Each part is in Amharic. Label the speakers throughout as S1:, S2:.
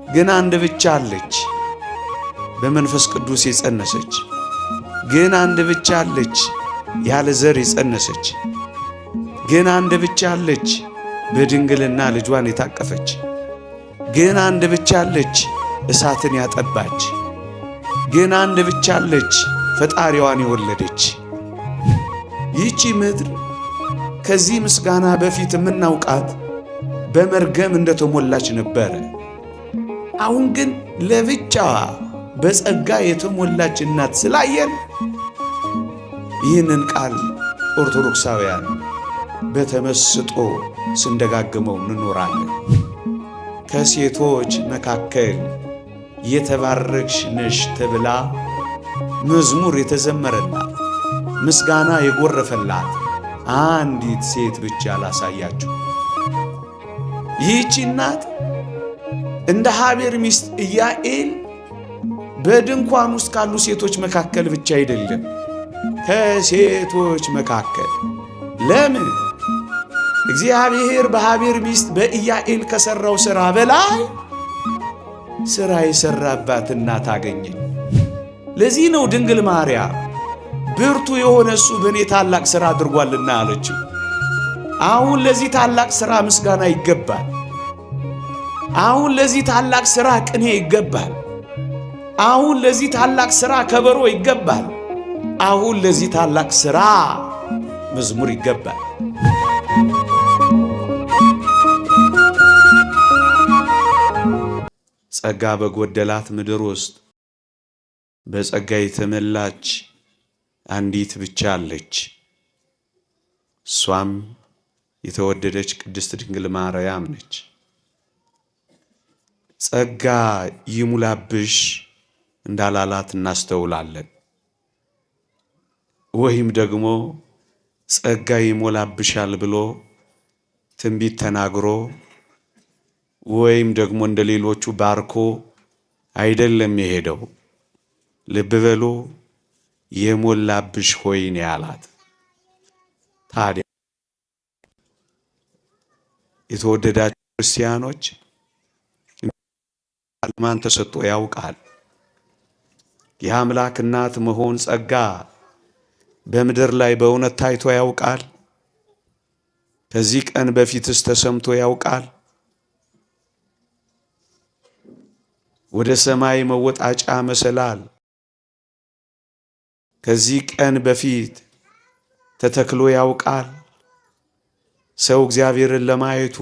S1: ግን አንድ ብቻ አለች በመንፈስ ቅዱስ የጸነሰች። ግን አንድ ብቻ አለች ያለ ዘር የጸነሰች። ግን አንድ ብቻ አለች በድንግልና ልጇን የታቀፈች። ግን አንድ ብቻ አለች እሳትን ያጠባች። ግን አንድ ብቻ አለች ፈጣሪዋን የወለደች። ይህቺ ምድር ከዚህ ምስጋና በፊት የምናውቃት በመርገም እንደተሞላች ነበረ። አሁን ግን ለብቻዋ በጸጋ የተሞላች እናት ስላየን ይህንን ቃል ኦርቶዶክሳውያን በተመስጦ ስንደጋግመው እንኖራለን። ከሴቶች መካከል የተባረክሽ ነሽ ተብላ መዝሙር የተዘመረላት ምስጋና የጎረፈላት አንዲት ሴት ብቻ ላሳያችሁ። ይህቺ እናት እንደ ሀቤር ሚስት ኢያኤል በድንኳን ውስጥ ካሉ ሴቶች መካከል ብቻ አይደለም፣ ከሴቶች መካከል። ለምን? እግዚአብሔር በሀቤር ሚስት በኢያኤል ከሠራው ሥራ በላይ ሥራ የሠራባት እናት አገኘኝ። ለዚህ ነው ድንግል ማርያም ብርቱ የሆነ እሱ በእኔ ታላቅ ሥራ አድርጓልና አለችው። አሁን ለዚህ ታላቅ ሥራ ምስጋና ይገባል። አሁን ለዚህ ታላቅ ሥራ ቅኔ ይገባል። አሁን ለዚህ ታላቅ ሥራ ከበሮ ይገባል። አሁን ለዚህ ታላቅ ሥራ መዝሙር ይገባል። ጸጋ በጎደላት ምድር ውስጥ በጸጋ የተመላች አንዲት ብቻ አለች። እሷም የተወደደች ቅድስት ድንግል ማርያም ነች። ጸጋ ይሙላብሽ እንዳላላት እናስተውላለን። ወይም ደግሞ ጸጋ ይሞላብሻል ብሎ ትንቢት ተናግሮ ወይም ደግሞ እንደ ሌሎቹ ባርኮ አይደለም የሄደው። ልብ በሉ፣ የሞላብሽ ሆይ ነው ያላት። ታዲያ የተወደዳችሁ ክርስቲያኖች ማን ተሰጥቶ ያውቃል? የአምላክ እናት መሆን ጸጋ በምድር ላይ በእውነት ታይቶ ያውቃል? ከዚህ ቀን በፊትስ ተሰምቶ ያውቃል? ወደ ሰማይ መወጣጫ መሰላል ከዚህ ቀን በፊት ተተክሎ ያውቃል? ሰው እግዚአብሔርን ለማየቱ፣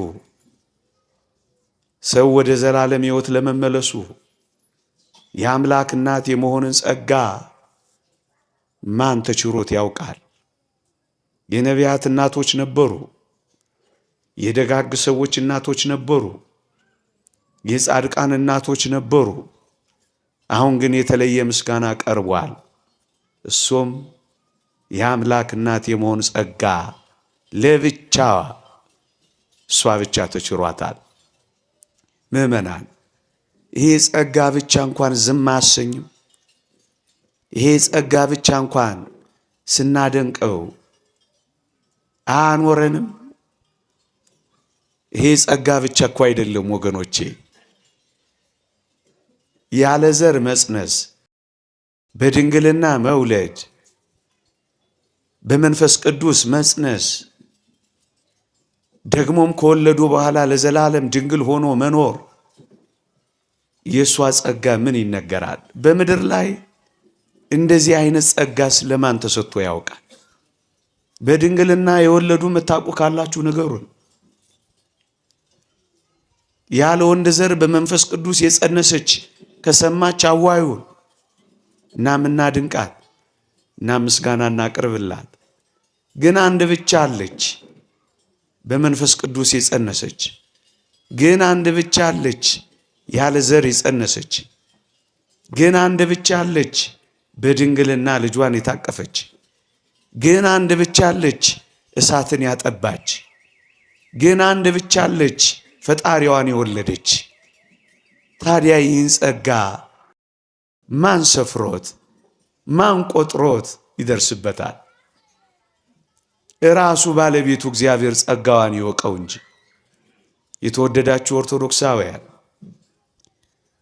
S1: ሰው ወደ ዘላለም ሕይወት ለመመለሱ የአምላክ እናት የመሆንን ጸጋ ማን ተችሮት ያውቃል? የነቢያት እናቶች ነበሩ። የደጋግ ሰዎች እናቶች ነበሩ። የጻድቃን እናቶች ነበሩ። አሁን ግን የተለየ ምስጋና ቀርቧል። እሱም የአምላክ እናት የመሆን ጸጋ ለብቻዋ እሷ ብቻ ተችሯታል። ምዕመናን፣ ይሄ ጸጋ ብቻ እንኳን ዝም አያሰኝም። ይሄ ጸጋ ብቻ እንኳን ስናደንቀው አያኖረንም። ይሄ ጸጋ ብቻ እኮ አይደለም ወገኖቼ። ያለ ዘር መጽነስ፣ በድንግልና መውለድ፣ በመንፈስ ቅዱስ መጽነስ፣ ደግሞም ከወለዱ በኋላ ለዘላለም ድንግል ሆኖ መኖር፣ የእሷ ጸጋ ምን ይነገራል? በምድር ላይ እንደዚህ አይነት ጸጋስ ለማን ተሰጥቶ ያውቃል? በድንግልና የወለዱ የምታውቁ ካላችሁ ንገሩን። ያለ ወንድ ዘር በመንፈስ ቅዱስ የጸነሰች ከሰማች አዋዩን እና ምናድንቃት እና ምስጋና እናቅርብላት። ግን አንድ ብቻ አለች በመንፈስ ቅዱስ የጸነሰች። ግን አንድ ብቻ አለች ያለ ዘር የጸነሰች። ግን አንድ ብቻ አለች በድንግልና ልጇን የታቀፈች። ግን አንድ ብቻ አለች እሳትን ያጠባች። ግን አንድ ብቻ አለች ፈጣሪዋን የወለደች። ታዲያ ይህን ጸጋ ማን ሰፍሮት ማን ቆጥሮት ይደርስበታል? እራሱ ባለቤቱ እግዚአብሔር ጸጋዋን ይወቀው እንጂ። የተወደዳችሁ ኦርቶዶክሳውያን፣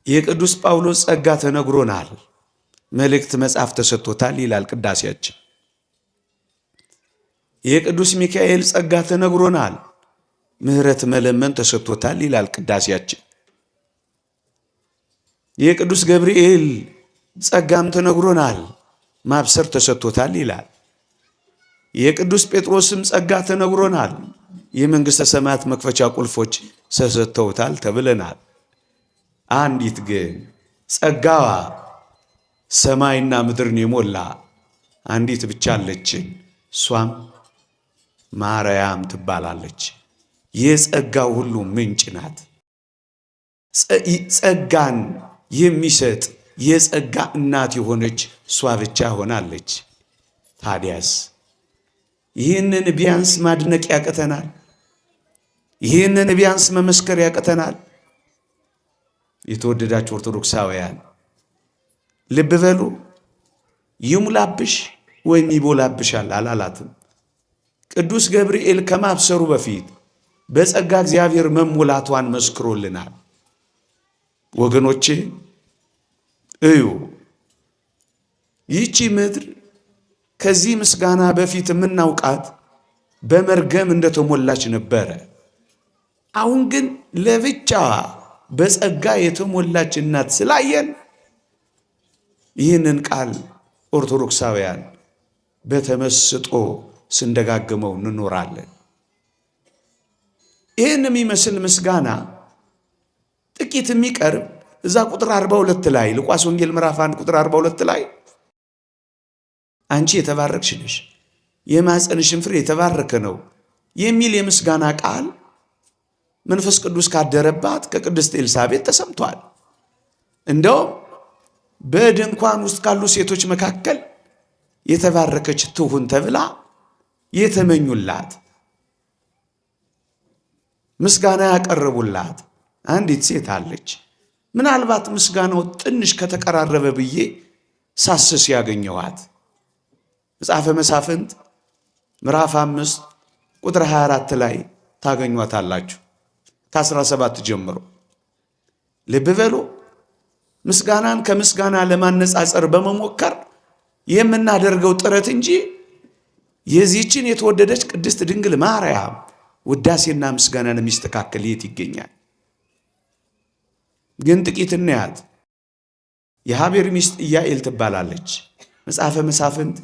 S1: የቅዱስ ጳውሎስ ጸጋ ተነግሮናል፣ መልእክት መጽሐፍ ተሰጥቶታል ይላል ቅዳሴያችን። የቅዱስ ሚካኤል ጸጋ ተነግሮናል፣ ምሕረት መለመን ተሰጥቶታል ይላል ቅዳሴያችን። የቅዱስ ገብርኤል ጸጋም ተነግሮናል፣ ማብሰር ተሰጥቶታል ይላል። የቅዱስ ጴጥሮስም ጸጋ ተነግሮናል፣ የመንግሥተ ሰማያት መክፈቻ ቁልፎች ተሰጥተውታል ተብለናል። አንዲት ግን ጸጋዋ ሰማይና ምድርን የሞላ አንዲት ብቻ አለችን፣ እሷም ማርያም ትባላለች። የጸጋው ሁሉ ምንጭ ናት። ጸጋን የሚሰጥ የጸጋ እናት የሆነች እሷ ብቻ ሆናለች። ታዲያስ ይህንን ቢያንስ ማድነቅ ያቅተናል? ይህንን ቢያንስ መመስከር ያቅተናል? የተወደዳችሁ ኦርቶዶክሳውያን ልብ በሉ። ይሙላብሽ ወይም ይቦላብሻል አላላትም። ቅዱስ ገብርኤል ከማብሰሩ በፊት በጸጋ እግዚአብሔር መሞላቷን መስክሮልናል። ወገኖቼ እዩ፣ ይህቺ ምድር ከዚህ ምስጋና በፊት የምናውቃት በመርገም እንደተሞላች ነበረ። አሁን ግን ለብቻዋ በጸጋ የተሞላች እናት ስላየን ይህንን ቃል ኦርቶዶክሳውያን በተመስጦ ስንደጋግመው እንኖራለን። ይህን የሚመስል ምስጋና ጥቂት የሚቀርብ እዛ ቁጥር 42 ላይ ሉቃስ ወንጌል ምዕራፍ 1 ቁጥር 42 ላይ አንቺ የተባረክሽ ነሽ፣ የማኅፀንሽን ፍሬ የተባረከ ነው የሚል የምስጋና ቃል መንፈስ ቅዱስ ካደረባት ከቅድስት ኤልሳቤጥ ተሰምቷል። እንደውም በድንኳን ውስጥ ካሉ ሴቶች መካከል የተባረከች ትሁን ተብላ የተመኙላት ምስጋና ያቀረቡላት አንዲት ሴት አለች። ምናልባት ምስጋናው ትንሽ ከተቀራረበ ብዬ ሳስስ ያገኘዋት መጽሐፈ መሳፍንት ምዕራፍ 5 ቁጥር 24 ላይ ታገኟታላችሁ። ከ17 ጀምሮ ልብ በሉ። ምስጋናን ከምስጋና ለማነጻጸር በመሞከር የምናደርገው ጥረት እንጂ የዚህችን የተወደደች ቅድስት ድንግል ማርያም ውዳሴና ምስጋናን የሚስተካከል የት ይገኛል? ግን ጥቂት እናያት። የሃቤር ሚስት ኢያኤል ትባላለች። መጽሐፈ መሳፍንት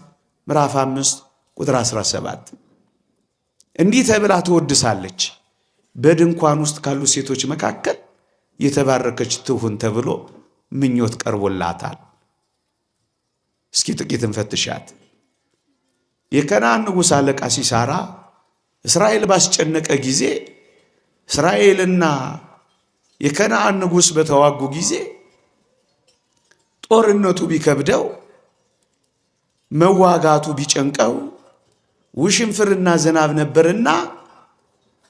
S1: ምዕራፍ 5 ቁጥር 17 እንዲህ ተብላ ትወድሳለች። በድንኳን ውስጥ ካሉ ሴቶች መካከል የተባረከች ትሁን ተብሎ ምኞት ቀርቦላታል። እስኪ ጥቂት እንፈትሻት። የከነዓን ንጉሥ አለቃ ሲሳራ እስራኤል ባስጨነቀ ጊዜ እስራኤልና የከነዓን ንጉሥ በተዋጉ ጊዜ ጦርነቱ ቢከብደው መዋጋቱ ቢጨንቀው ውሽንፍርና ዝናብ ነበርና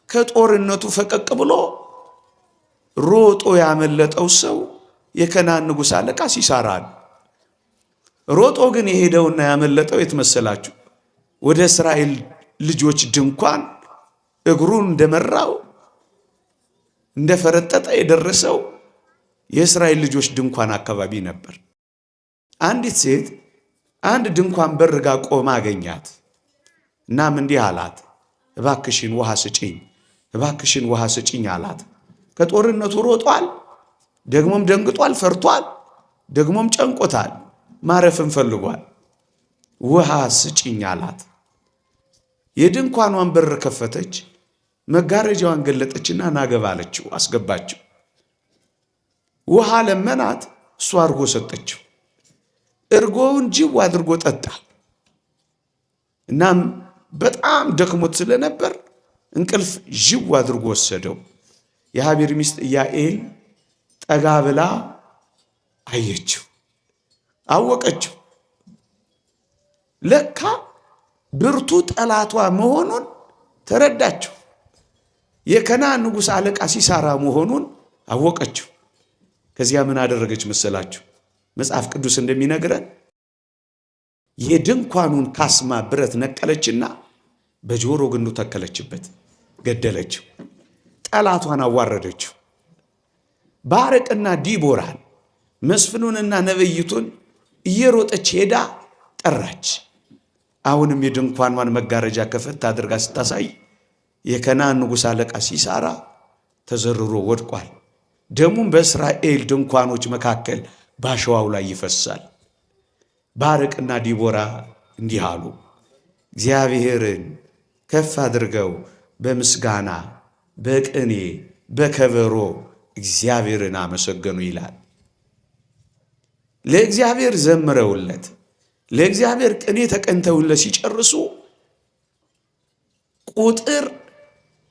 S1: ከጦርነቱ ፈቀቅ ብሎ ሮጦ ያመለጠው ሰው የከነዓን ንጉሥ አለቃ ሲሳራ ነው። ሮጦ ግን የሄደውና ያመለጠው የት መሰላችሁ? ወደ እስራኤል ልጆች ድንኳን እግሩን እንደመራው እንደፈረጠጠ የደረሰው የእስራኤል ልጆች ድንኳን አካባቢ ነበር። አንዲት ሴት አንድ ድንኳን በር ጋር ቆማ አገኛት። እናም እንዲህ አላት፣ እባክሽን ውሃ ስጪኝ፣ እባክሽን ውሃ ስጪኝ አላት። ከጦርነቱ ሮጧል፣ ደግሞም ደንግጧል፣ ፈርቷል፣ ደግሞም ጨንቆታል፣ ማረፍን ፈልጓል። ውሃ ስጪኝ አላት። የድንኳኗን በር ከፈተች፣ መጋረጃዋን ገለጠችና ናገባ አለችው፣ አስገባችው። ውሃ ለመናት፣ እሷ እርጎ ሰጠችው። እርጎውን ጅው አድርጎ ጠጣ። እናም በጣም ደክሞት ስለነበር እንቅልፍ ጅው አድርጎ ወሰደው። የሃቤር ሚስት ኢያኤል ጠጋ ብላ አየችው፣ አወቀችው። ለካ ብርቱ ጠላቷ መሆኑን ተረዳችው። የከነዓን ንጉሥ አለቃ ሲሳራ መሆኑን አወቀችው። ከዚያ ምን አደረገች መሰላችሁ? መጽሐፍ ቅዱስ እንደሚነግረን የድንኳኑን ካስማ ብረት ነቀለችና በጆሮ ግንዱ ተከለችበት፣ ገደለችው። ጠላቷን አዋረደችው። ባረቅና ዲቦራን መስፍኑንና ነብይቱን እየሮጠች ሄዳ ጠራች። አሁንም የድንኳኗን መጋረጃ ከፈት አድርጋ ስታሳይ የከናን ንጉሥ አለቃ ሲሳራ ተዘርሮ ወድቋል። ደሙም በእስራኤል ድንኳኖች መካከል ባሸዋው ላይ ይፈሳል። ባርቅና ዲቦራ እንዲህ አሉ፣ እግዚአብሔርን ከፍ አድርገው በምስጋና በቅኔ በከበሮ እግዚአብሔርን አመሰገኑ ይላል። ለእግዚአብሔር ዘምረውለት ለእግዚአብሔር ቅኔ ተቀንተውለት ሲጨርሱ ቁጥር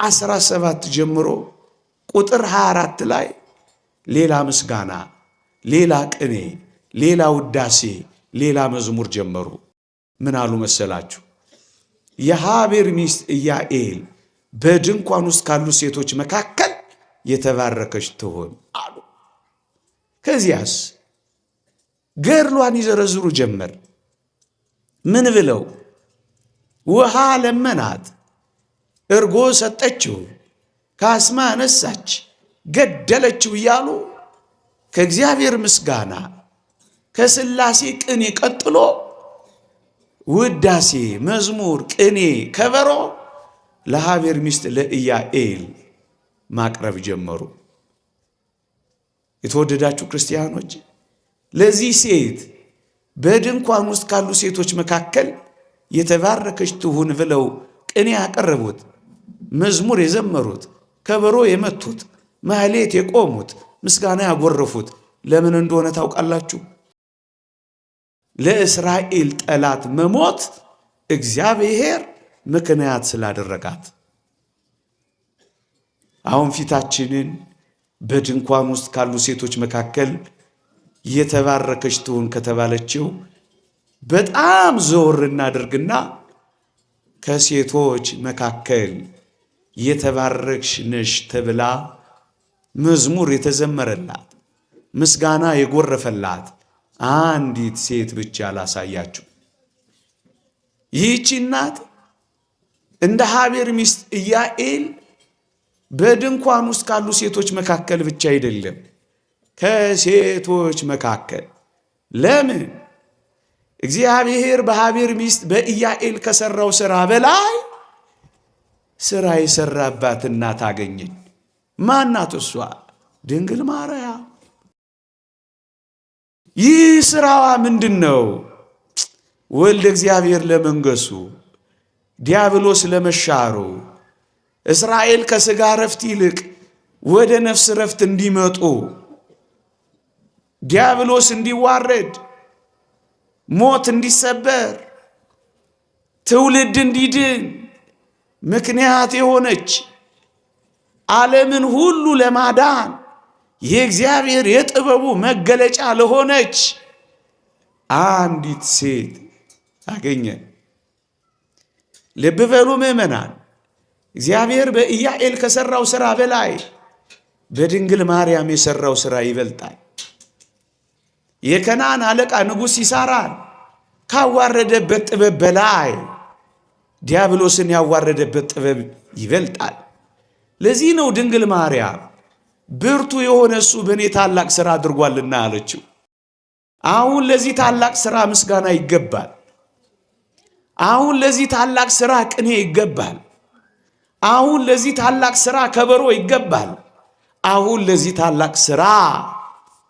S1: 17 ጀምሮ ቁጥር 24 ላይ ሌላ ምስጋና፣ ሌላ ቅኔ፣ ሌላ ውዳሴ፣ ሌላ መዝሙር ጀመሩ። ምን አሉ መሰላችሁ? የሃቤር ሚስት ኢያኤል በድንኳን ውስጥ ካሉ ሴቶች መካከል የተባረከች ትሆን አሉ። ከዚያስ ገድሏን ይዘረዝሩ ጀመር። ምን ብለው? ውሃ ለመናት፣ እርጎ ሰጠችው፣ ካስማ አነሳች፣ ገደለችው እያሉ ከእግዚአብሔር ምስጋና ከሥላሴ ቅኔ ቀጥሎ ውዳሴ፣ መዝሙር፣ ቅኔ፣ ከበሮ ለሃቤር ሚስት ለኢያኤል ማቅረብ ጀመሩ። የተወደዳችሁ ክርስቲያኖች ለዚህ ሴት በድንኳን ውስጥ ካሉ ሴቶች መካከል የተባረከች ትሁን ብለው ቅኔ ያቀረቡት፣ መዝሙር የዘመሩት፣ ከበሮ የመቱት፣ ማህሌት የቆሙት፣ ምስጋና ያጎረፉት ለምን እንደሆነ ታውቃላችሁ? ለእስራኤል ጠላት መሞት እግዚአብሔር ምክንያት ስላደረጋት። አሁን ፊታችንን በድንኳን ውስጥ ካሉ ሴቶች መካከል የተባረከች ትሁን ከተባለችው በጣም ዘወር እናድርግና ከሴቶች መካከል የተባረክሽ ነሽ ተብላ መዝሙር የተዘመረላት ምስጋና የጎረፈላት አንዲት ሴት ብቻ ላሳያችሁ። ይህች እናት እንደ ሃቤር ሚስት ኢያኤል በድንኳን ውስጥ ካሉ ሴቶች መካከል ብቻ አይደለም፣ ከሴቶች መካከል። ለምን? እግዚአብሔር በሃቤር ሚስት በኢያኤል ከሰራው ሥራ በላይ ሥራ የሰራባት እናት አገኘኝ። ማናት እሷ? ድንግል ማርያም። ይህ ሥራዋ ምንድን ነው? ወልደ እግዚአብሔር ለመንገሱ፣ ዲያብሎስ ለመሻሩ፣ እስራኤል ከሥጋ ረፍት ይልቅ ወደ ነፍስ ረፍት እንዲመጡ፣ ዲያብሎስ እንዲዋረድ፣ ሞት እንዲሰበር፣ ትውልድ እንዲድን ምክንያት የሆነች ዓለምን ሁሉ ለማዳን የእግዚአብሔር የጥበቡ መገለጫ ለሆነች አንዲት ሴት አገኘን። ልብ በሉ ምእመናን፣ እግዚአብሔር በኢያኤል ከሰራው ሥራ በላይ በድንግል ማርያም የሰራው ሥራ ይበልጣል። የከናን አለቃ ንጉሥ ሲሳራን ካዋረደበት ጥበብ በላይ ዲያብሎስን ያዋረደበት ጥበብ ይበልጣል። ለዚህ ነው ድንግል ማርያም ብርቱ የሆነ እሱ በእኔ ታላቅ ሥራ አድርጓልና አለችው። አሁን ለዚህ ታላቅ ሥራ ምስጋና ይገባል። አሁን ለዚህ ታላቅ ሥራ ቅኔ ይገባል። አሁን ለዚህ ታላቅ ሥራ ከበሮ ይገባል። አሁን ለዚህ ታላቅ ሥራ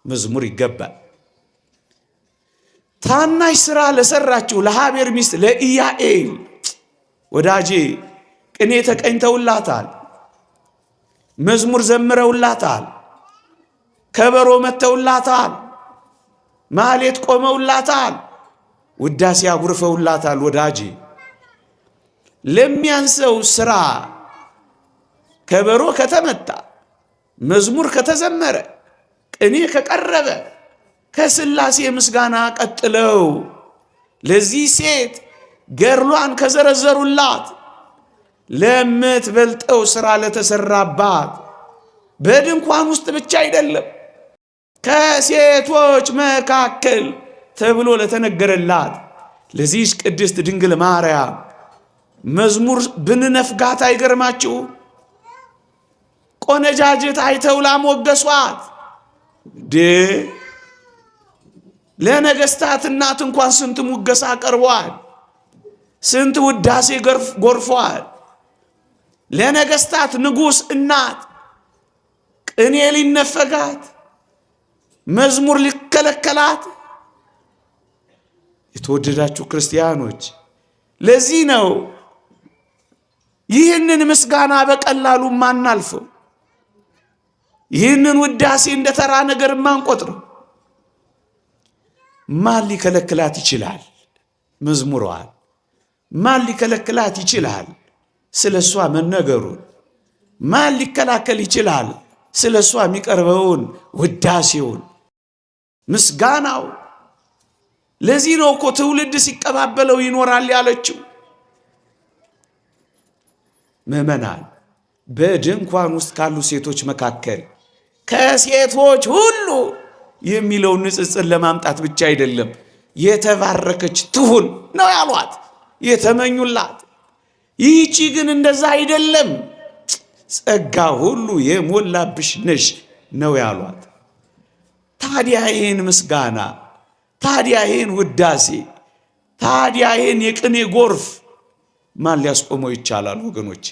S1: መዝሙር ይገባል። ታናሽ ሥራ ለሰራችው ለሃቤር ሚስት ለኢያኤል ወዳጄ ቅኔ ተቀኝተውላታል፣ መዝሙር ዘምረውላታል፣ ከበሮ መተውላታል፣ ማህሌት ቆመውላታል፣ ውዳሴ አጉርፈውላታል። ወዳጄ ለሚያንሰው ሥራ ከበሮ ከተመታ፣ መዝሙር ከተዘመረ፣ ቅኔ ከቀረበ ከሥላሴ ምስጋና ቀጥለው ለዚህ ሴት ገድሏን ከዘረዘሩላት ለምትበልጠው ሥራ ለተሰራባት በድንኳን ውስጥ ብቻ አይደለም ከሴቶች መካከል ተብሎ ለተነገረላት ለዚህች ቅድስት ድንግል ማርያም መዝሙር ብንነፍጋት አይገርማችሁ? ቆነጃጅት አይተው ላሞገሷት ለነገስታት እናት እንኳን ስንት ሙገሳ ቀርቧል። ስንት ውዳሴ ጎርፏል። ለነገስታት ንጉስ እናት ቅኔ ሊነፈጋት መዝሙር ሊከለከላት። የተወደዳችሁ ክርስቲያኖች ለዚህ ነው ይህንን ምስጋና በቀላሉ ማናልፈው፣ ይህንን ውዳሴ እንደተራ ነገር ማንቆጥረው። ማን ሊከለክላት ይችላል? መዝሙሯን ማን ሊከለክላት ይችላል? ስለሷ መነገሩን ማን ሊከላከል ይችላል? ስለሷ የሚቀርበውን ውዳሴውን ምስጋናው። ለዚህ ነው እኮ ትውልድ ሲቀባበለው ይኖራል ያለችው። ምእመናን በድንኳን ውስጥ ካሉ ሴቶች መካከል ከሴቶች ሁሉ የሚለውን ንጽጽር ለማምጣት ብቻ አይደለም፣ የተባረከች ትሁን ነው ያሏት፣ የተመኙላት። ይህቺ ግን እንደዛ አይደለም፣ ጸጋ ሁሉ የሞላብሽ ነሽ ነው ያሏት። ታዲያ ይህን ምስጋና፣ ታዲያ ይህን ውዳሴ፣ ታዲያ ይህን የቅኔ ጎርፍ ማን ሊያስቆመው ይቻላል? ወገኖቼ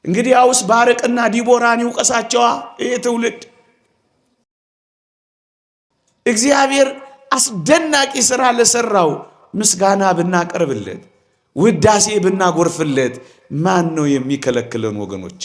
S1: እንግዲህ አውስ ባርቅና ዲቦራን ይውቀሳቸዋ ይህ ትውልድ። እግዚአብሔር አስደናቂ ሥራ ለሰራው ምስጋና ብናቀርብለት፣ ውዳሴ ብናጎርፍለት ማን ነው የሚከለክለን? ወገኖቼ